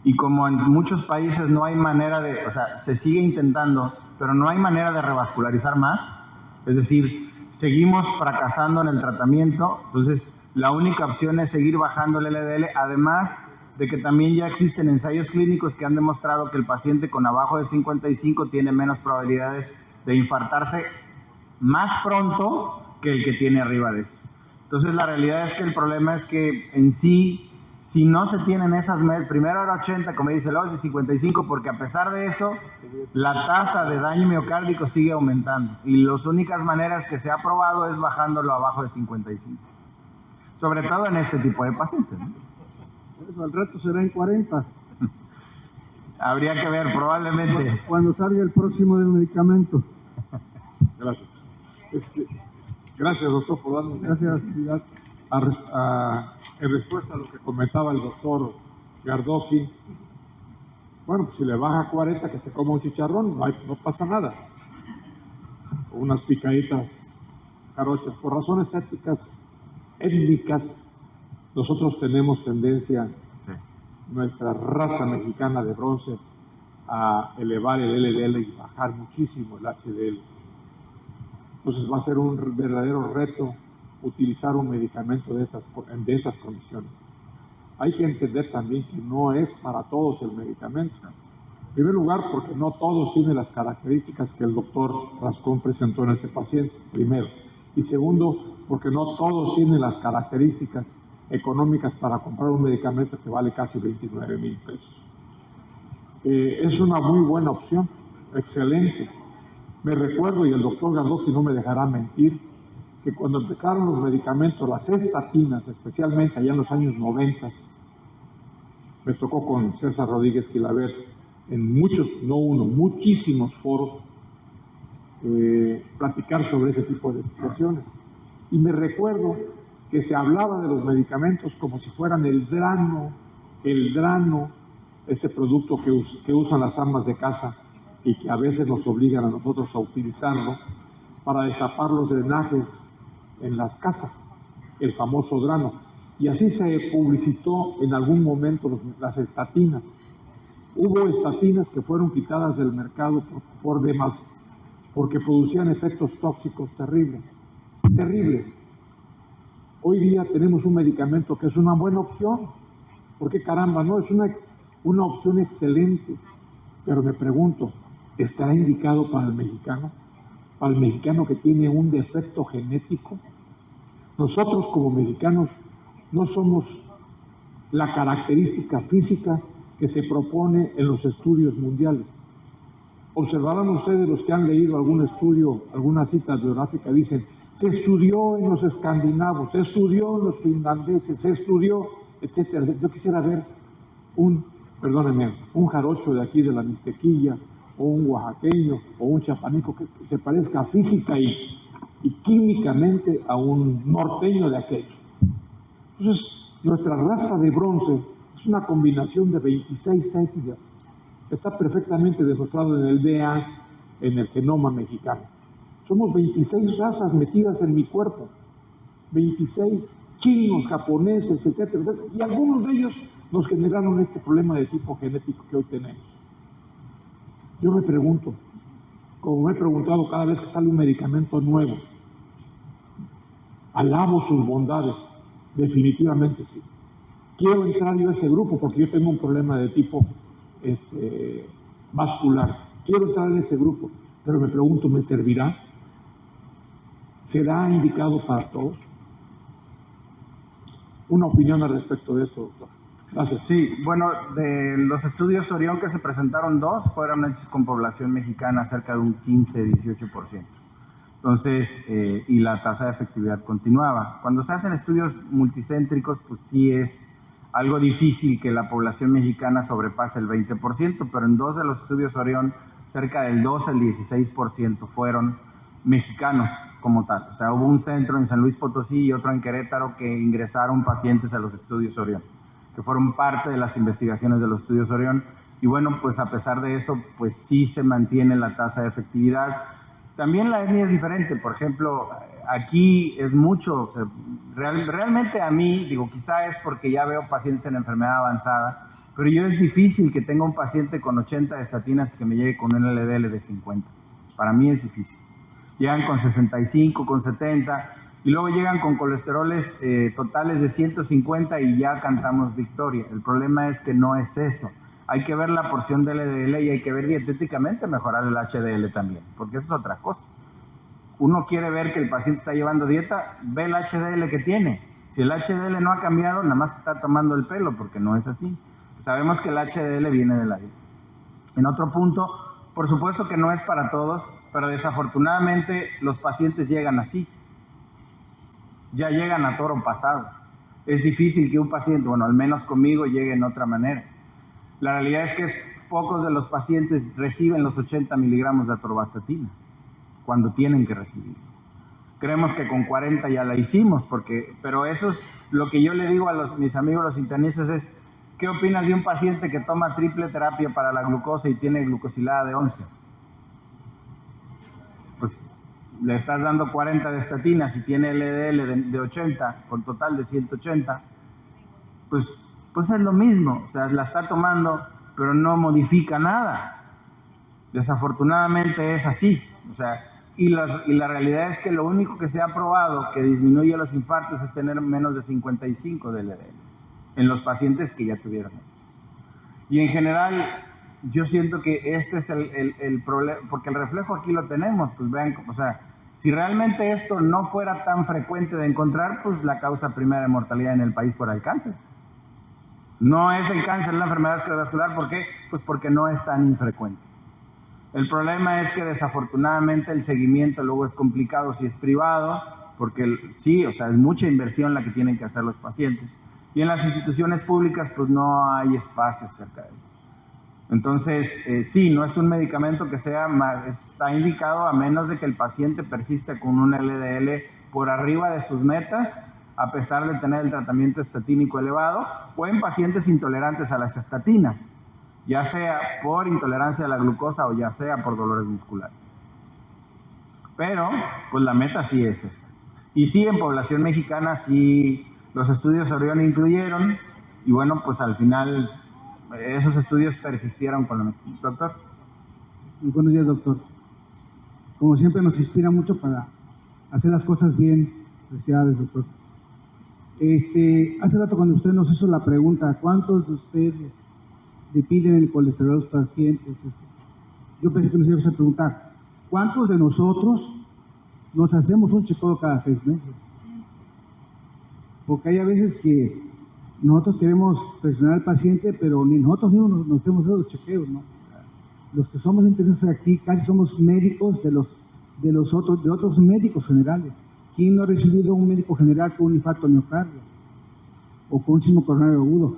Y como en muchos países no hay manera o sea, se sigue intentando, pero no hay manera de revascularizar más, es decir, seguimos fracasando en el tratamiento, entonces la única opción es seguir bajando el LDL, además de que también ya existen ensayos clínicos que han demostrado que el paciente con abajo de 55 tiene menos probabilidades de infartarse más pronto que el que tiene arriba de eso. Entonces la realidad es que el problema es que en sí, si no se tienen esas metas, primero era 80, como dice Lois, y 55, porque a pesar de eso, la tasa de daño miocárdico sigue aumentando. Y las únicas maneras que se ha probado es bajándolo abajo de 55. Sobre todo en este tipo de pacientes, ¿no? Eso al rato será en 40. Habría que ver, probablemente. Cuando salga el próximo del medicamento. Gracias. Gracias, doctor, por darnos. Gracias. En respuesta a lo que comentaba el doctor Gardoqui, bueno, pues si le baja 40, que se coma un chicharrón, no pasa nada. O unas picaditas jarochas. Por razones étnicas, nosotros tenemos tendencia, nuestra raza mexicana de bronce, a elevar el LDL y bajar muchísimo el HDL. Entonces va a ser un verdadero reto utilizar un medicamento de estas condiciones. Hay que entender también que no es para todos el medicamento. En primer lugar, porque no todos tienen las características que el doctor Rascón presentó en este paciente, primero. Y segundo, porque no todos tienen las características económicas para comprar un medicamento que vale casi 29,000 pesos. Es una muy buena opción, excelente. Me recuerdo, y el doctor Gardoqui no me dejará mentir, que cuando empezaron los medicamentos, las estatinas, especialmente allá en los años 90, me tocó con César Rodríguez Gilaver en muchísimos foros, platicar sobre ese tipo de situaciones. Y me recuerdo que se hablaba de los medicamentos como si fueran el drano, ese producto que usan las amas de casa y que a veces nos obligan a nosotros a utilizarlo para destapar los drenajes en las casas, el famoso drano. Y así se publicitó en algún momento las estatinas. Hubo estatinas que fueron quitadas del mercado por demás, porque producían efectos tóxicos terribles. Hoy día tenemos un medicamento que es una buena opción, porque caramba, no, es una opción excelente, pero me pregunto, ¿estará indicado para el mexicano? Para el mexicano que tiene un defecto genético. Nosotros como mexicanos no somos la característica física que se propone en los estudios mundiales. Observarán ustedes, los que han leído algún estudio, alguna cita biográfica, dicen, se estudió en los escandinavos, se estudió en los finlandeses, se estudió, etcétera. Yo quisiera ver un perdónenme, un jarocho de aquí de la Mixtequilla, o un oaxaqueño, o un chapaneco que se parezca física y químicamente a un norteño de aquellos. Entonces, nuestra raza de bronce es una combinación de 26 etnias. Está perfectamente demostrado en el DNA, en el genoma mexicano. Somos 26 razas metidas en mi cuerpo, 26 chinos, japoneses, etcétera, etcétera. Y algunos de ellos nos generaron este problema de tipo genético que hoy tenemos. Yo me pregunto, como me he preguntado cada vez que sale un medicamento nuevo, alabo sus bondades, definitivamente sí. Quiero entrar yo a ese grupo porque yo tengo un problema de tipo vascular. Quiero entrar en ese grupo, pero me pregunto, ¿me servirá? ¿Será indicado para todos? Una opinión al respecto de esto, doctor. Gracias. Sí, bueno, de los estudios Orión que se presentaron, 2 fueron hechos con población mexicana, cerca de un 15-18%. Entonces, y la tasa de efectividad continuaba. Cuando se hacen estudios multicéntricos, pues sí es algo difícil que la población mexicana sobrepase el 20%, pero en 2 de los estudios Orión, cerca del 12 al 16% fueron mexicanos como tal. O sea, hubo un centro en San Luis Potosí y otro en Querétaro que ingresaron pacientes a los estudios Orión, que fueron parte de las investigaciones de los estudios Orión. Y bueno, pues a pesar de eso, pues sí se mantiene la tasa de efectividad. También la etnia es diferente. Por ejemplo, aquí es mucho, o sea, realmente a mí, digo, quizá es porque ya veo pacientes en enfermedad avanzada, pero yo es difícil que tenga un paciente con 80 estatinas y que me llegue con un LDL de 50. Para mí es difícil. Llegan con 65, con 70, y luego llegan con colesteroles totales de 150 y ya cantamos victoria. El problema es que no es eso. Hay que ver la porción de LDL y hay que ver dietéticamente mejorar el HDL también, porque eso es otra cosa. Uno quiere ver que el paciente está llevando dieta, ve el HDL que tiene. Si el HDL no ha cambiado, nada más está tomando el pelo, porque no es así. Sabemos que el HDL viene de la dieta. En otro punto, por supuesto que no es para todos, pero desafortunadamente los pacientes llegan así. Ya llegan a toro pasado. Es difícil que un paciente, bueno, al menos conmigo, llegue en otra manera. La realidad es que pocos de los pacientes reciben los 80 miligramos de atorvastatina cuando tienen que recibir. Creemos que con 40 ya la hicimos, pero eso es lo que yo le digo a mis amigos los internistas es, ¿qué opinas de un paciente que toma triple terapia para la glucosa y tiene glucosilada de 11? Pues le estás dando 40 de estatinas y tiene LDL de 80, con total de 180, pues es lo mismo, o sea, la está tomando, pero no modifica nada. Desafortunadamente es así, o sea, y la realidad es que lo único que se ha probado que disminuye los infartos es tener menos de 55 de LDL en los pacientes que ya tuvieron esto. Y en general, yo siento que este es el problema, porque el reflejo aquí lo tenemos, pues vean, o sea, si realmente esto no fuera tan frecuente de encontrar, pues la causa primera de mortalidad en el país fuera el cáncer. No es el cáncer, la enfermedad cardiovascular, ¿por qué? Pues porque no es tan infrecuente. El problema es que desafortunadamente el seguimiento luego es complicado si es privado, porque sí, o sea, es mucha inversión la que tienen que hacer los pacientes. Y en las instituciones públicas, pues no hay espacio cerca de eso. Entonces, sí, no es un medicamento que está indicado a menos de que el paciente persista con un LDL por arriba de sus metas, a pesar de tener el tratamiento estatínico elevado, o en pacientes intolerantes a las estatinas, ya sea por intolerancia a la glucosa o ya sea por dolores musculares. Pero, pues la meta sí es esa. Y sí, en población mexicana, sí, los estudios Orión incluyeron, y bueno, pues al final esos estudios persistieron con la... Doctor. Buenos días, doctor. Como siempre nos inspira mucho para hacer las cosas bien. Felicidades, doctor. Hace rato cuando usted nos hizo la pregunta, ¿cuántos de ustedes le piden el colesterol a los pacientes? Yo pensé que nos iba a preguntar, ¿cuántos de nosotros nos hacemos un chequeo cada 6 meses? Porque hay a veces que nosotros queremos presionar al paciente, pero ni nosotros mismos nos hacemos esos chequeos, ¿no? Los que somos interesados aquí casi somos médicos de otros médicos generales. ¿Quién no ha recibido un médico general con un infarto de miocardio o con un sismo coronario agudo?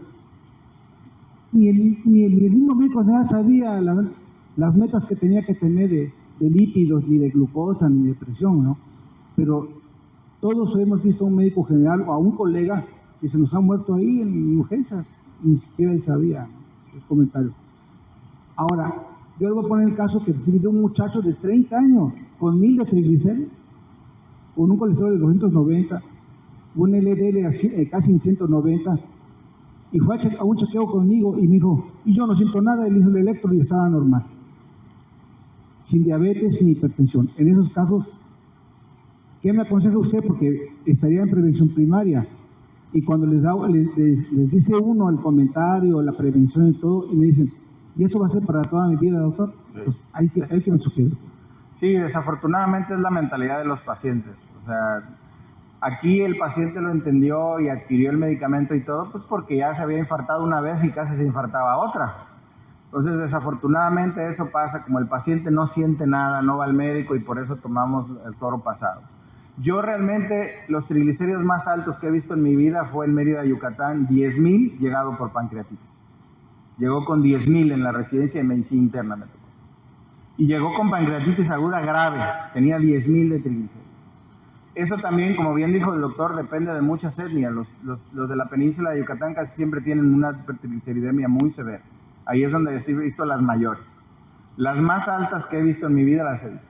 ni el mismo médico general sabía las metas que tenía que tener de lípidos, ni de glucosa, ni de presión, ¿no? Pero todos hemos visto a un médico general o a un colega que se nos ha muerto ahí en urgencias, ni siquiera él sabía, ¿no?, el comentario. Ahora, yo le voy a poner el caso que recibí de un muchacho de 30 años, con 1000 de triglicéridos, con un colesterol de 290, un LDL casi en 190, y fue a un chequeo conmigo y me dijo, y yo no siento nada, él hizo el electro y estaba normal, sin diabetes, sin hipertensión. En esos casos, ¿qué me aconseja usted? Porque estaría en prevención primaria, y cuando les dice uno el comentario, la prevención y todo, y me dicen, ¿y eso va a ser para toda mi vida, doctor? Pues hay que me sugiere. Sí, desafortunadamente es la mentalidad de los pacientes. O sea, aquí el paciente lo entendió y adquirió el medicamento y todo, pues porque ya se había infartado una vez y casi se infartaba otra. Entonces, desafortunadamente eso pasa, como el paciente no siente nada, no va al médico y por eso tomamos el toro pasado. Yo realmente, los triglicéridos más altos que he visto en mi vida fue en Mérida, Yucatán, 10,000 llegado por pancreatitis. Llegó con 10,000 en la residencia de medicina interna, me tocó. Y llegó con pancreatitis aguda grave, tenía 10,000 de triglicéridos. Eso también, como bien dijo el doctor, depende de muchas etnias. Los de la península de Yucatán casi siempre tienen una hipertrigliceridemia muy severa. Ahí es donde he visto las mayores. Las más altas que he visto en mi vida las he visto.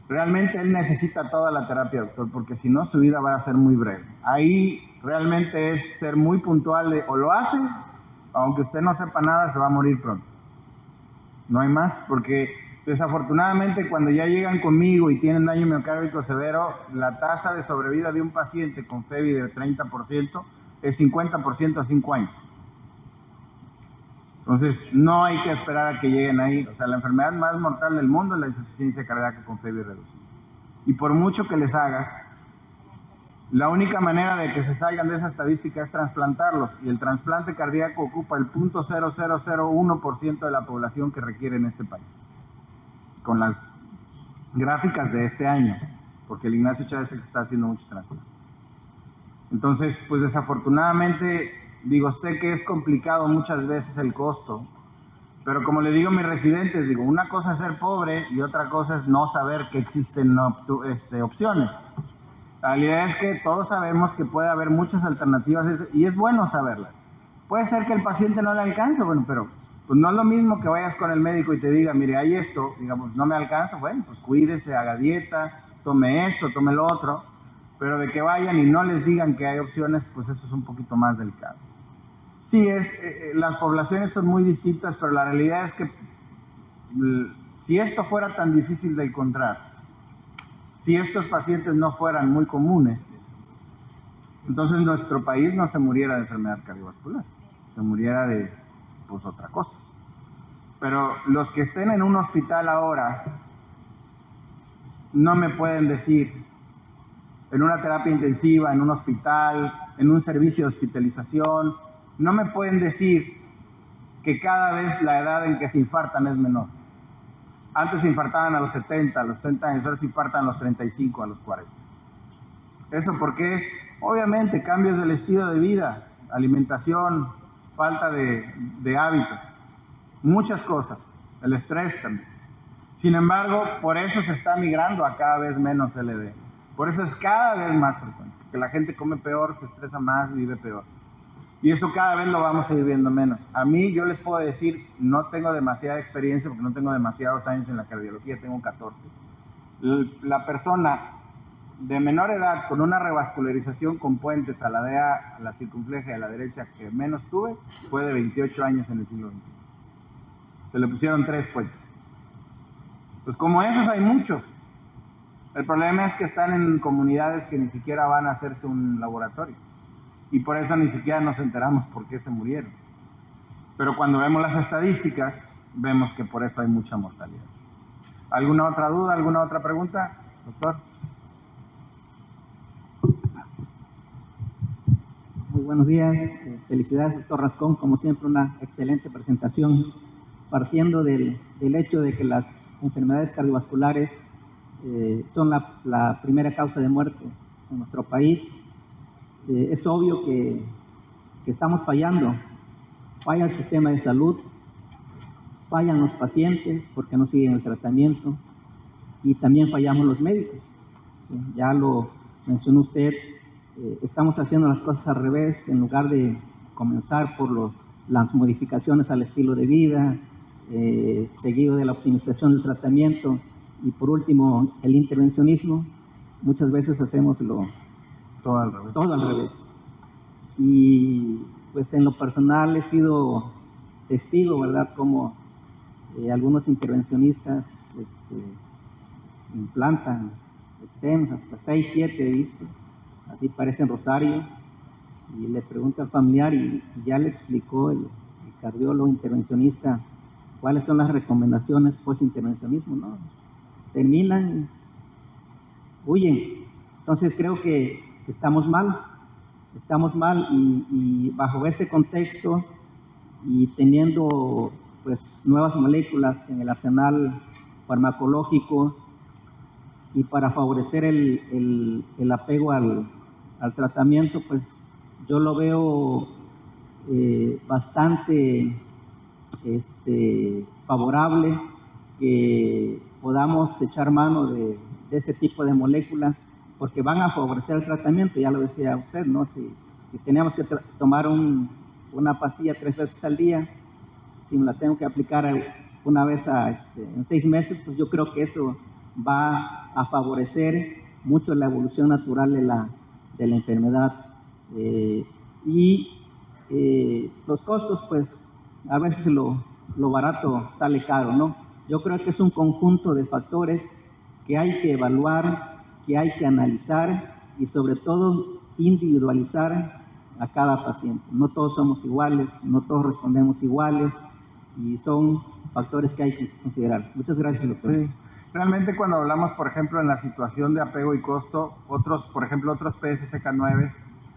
Realmente él necesita toda la terapia, doctor, porque si no su vida va a ser muy breve. Ahí realmente es ser muy puntual de o lo hace, aunque usted no sepa nada, se va a morir pronto. No hay más, porque desafortunadamente cuando ya llegan conmigo y tienen daño miocárdico severo, la tasa de sobrevida de un paciente con FEBI de 30% es 50% a 5 años. Entonces, no hay que esperar a que lleguen ahí. O sea, la enfermedad más mortal del mundo es la insuficiencia cardíaca con FEBI reducida. Y por mucho que les hagas, la única manera de que se salgan de esa estadística es trasplantarlos. Y el trasplante cardíaco ocupa el 0.0001% de la población que requiere en este país. Con las gráficas de este año, porque el Ignacio Chávez está haciendo mucho trasplante. Entonces, pues desafortunadamente, digo, sé que es complicado muchas veces el costo, pero como le digo a mis residentes, digo, una cosa es ser pobre y otra cosa es no saber que existen opciones. La realidad es que todos sabemos que puede haber muchas alternativas y es bueno saberlas. Puede ser que el paciente no le alcance, bueno, pero pues no es lo mismo que vayas con el médico y te diga, mire, hay esto, digamos, no me alcanza, bueno, pues cuídese, haga dieta, tome esto, tome lo otro, pero de que vayan y no les digan que hay opciones, pues eso es un poquito más delicado. Sí, las poblaciones son muy distintas, pero la realidad es que si esto fuera tan difícil de encontrar, si estos pacientes no fueran muy comunes, entonces nuestro país no se muriera de enfermedad cardiovascular, se muriera de pues otra cosa. Pero los que estén en un hospital ahora no me pueden decir, en una terapia intensiva, en un hospital, en un servicio de hospitalización, no me pueden decir que cada vez la edad en que se infartan es menor. Antes se infartaban a los 70, a los 60 años, ahora se infartan a los 35, a los 40. ¿Eso por qué es? Obviamente, cambios del estilo de vida, alimentación, falta de hábitos, muchas cosas, el estrés también. Sin embargo, por eso se está migrando a cada vez menos LDL. Por eso es cada vez más frecuente, porque la gente come peor, se estresa más, vive peor. Y eso cada vez lo vamos a ir viendo menos. A mí, yo les puedo decir, no tengo demasiada experiencia, porque no tengo demasiados años en la cardiología, tengo 14. La persona de menor edad con una revascularización con puentes a la DEA, a la circunfleja y a la derecha que menos tuve, fue de 28 años en el siglo XXI. Se le pusieron 3 puentes. Pues como esos hay muchos. El problema es que están en comunidades que ni siquiera van a hacerse un laboratorio. Y por eso ni siquiera nos enteramos por qué se murieron. Pero cuando vemos las estadísticas, vemos que por eso hay mucha mortalidad. ¿Alguna otra duda? ¿Alguna otra pregunta, doctor? Muy buenos días. Felicidades, doctor Rascón. Como siempre, una excelente presentación. Partiendo del hecho de que las enfermedades cardiovasculares son la primera causa de muerte en nuestro país, es obvio que estamos fallando falla el sistema de salud, fallan los pacientes porque no siguen el tratamiento y también fallamos los médicos. ¿Sí? Ya lo mencionó usted, estamos haciendo las cosas al revés. En lugar de comenzar por las modificaciones al estilo de vida, seguido de la optimización del tratamiento y por último el intervencionismo, muchas veces hacemos Todo al revés. todo al revés. Y pues en lo personal he sido testigo, ¿verdad?, como algunos intervencionistas se implantan STEMs, hasta 6, 7 he visto, así parecen rosarios, y le pregunta al familiar y ya le explicó el cardiólogo intervencionista cuáles son las recomendaciones post-intervencionismo, ¿no? Terminan y huyen. Entonces creo que estamos mal y bajo ese contexto y teniendo pues nuevas moléculas en el arsenal farmacológico y para favorecer el apego al tratamiento, pues yo lo veo bastante favorable que podamos echar mano de ese tipo de moléculas porque van a favorecer el tratamiento. Ya lo decía usted, ¿no? Si tenemos que tomar una pastilla 3 veces al día, si me la tengo que aplicar una vez en 6 meses, pues yo creo que eso va a favorecer mucho la evolución natural de la enfermedad. Los costos, pues a veces lo barato sale caro, ¿no? Yo creo que es un conjunto de factores que hay que evaluar, que hay que analizar y sobre todo individualizar a cada paciente. No todos somos iguales, no todos respondemos iguales y son factores que hay que considerar. Muchas gracias, doctor. Sí. Realmente cuando hablamos, por ejemplo, en la situación de apego y costo, otros PSCK9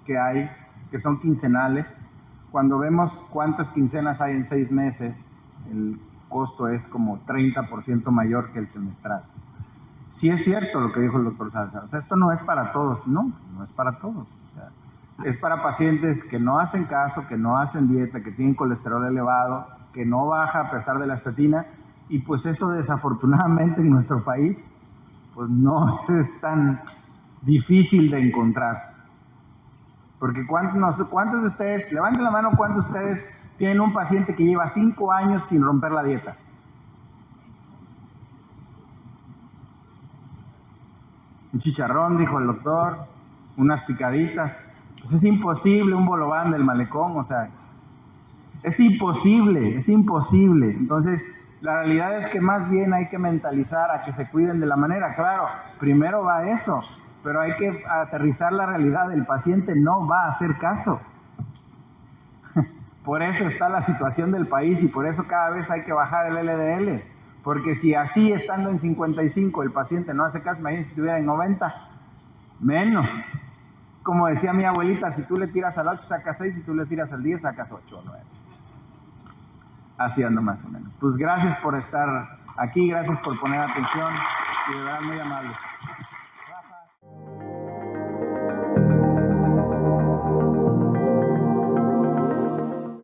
que hay, que son quincenales, cuando vemos cuántas quincenas hay en 6 meses, el costo es como 30% mayor que el semestral. Sí es cierto lo que dijo el doctor Salazar, o sea, esto no es para todos, no es para todos. O sea, es para pacientes que no hacen caso, que no hacen dieta, que tienen colesterol elevado, que no baja a pesar de la estatina, y pues eso desafortunadamente en nuestro país pues no es tan difícil de encontrar. Porque ¿cuántos de ustedes, levanten la mano, cuántos de ustedes tienen un paciente que lleva 5 años sin romper la dieta? Un chicharrón, dijo el doctor, unas picaditas. Pues es imposible, un bolobán del malecón, o sea, es imposible. Entonces, la realidad es que más bien hay que mentalizar a que se cuiden de la manera. Claro, primero va eso, pero hay que aterrizar la realidad. El paciente no va a hacer caso. Por eso está la situación del país y por eso cada vez hay que bajar el LDL. Porque si así, estando en 55, el paciente no hace caso, imagínense si estuviera en 90, menos. Como decía mi abuelita, si tú le tiras al 8, sacas 6, si tú le tiras al 10, sacas 8 o 9. Así ando más o menos. Pues gracias por estar aquí, gracias por poner atención y de verdad muy amable.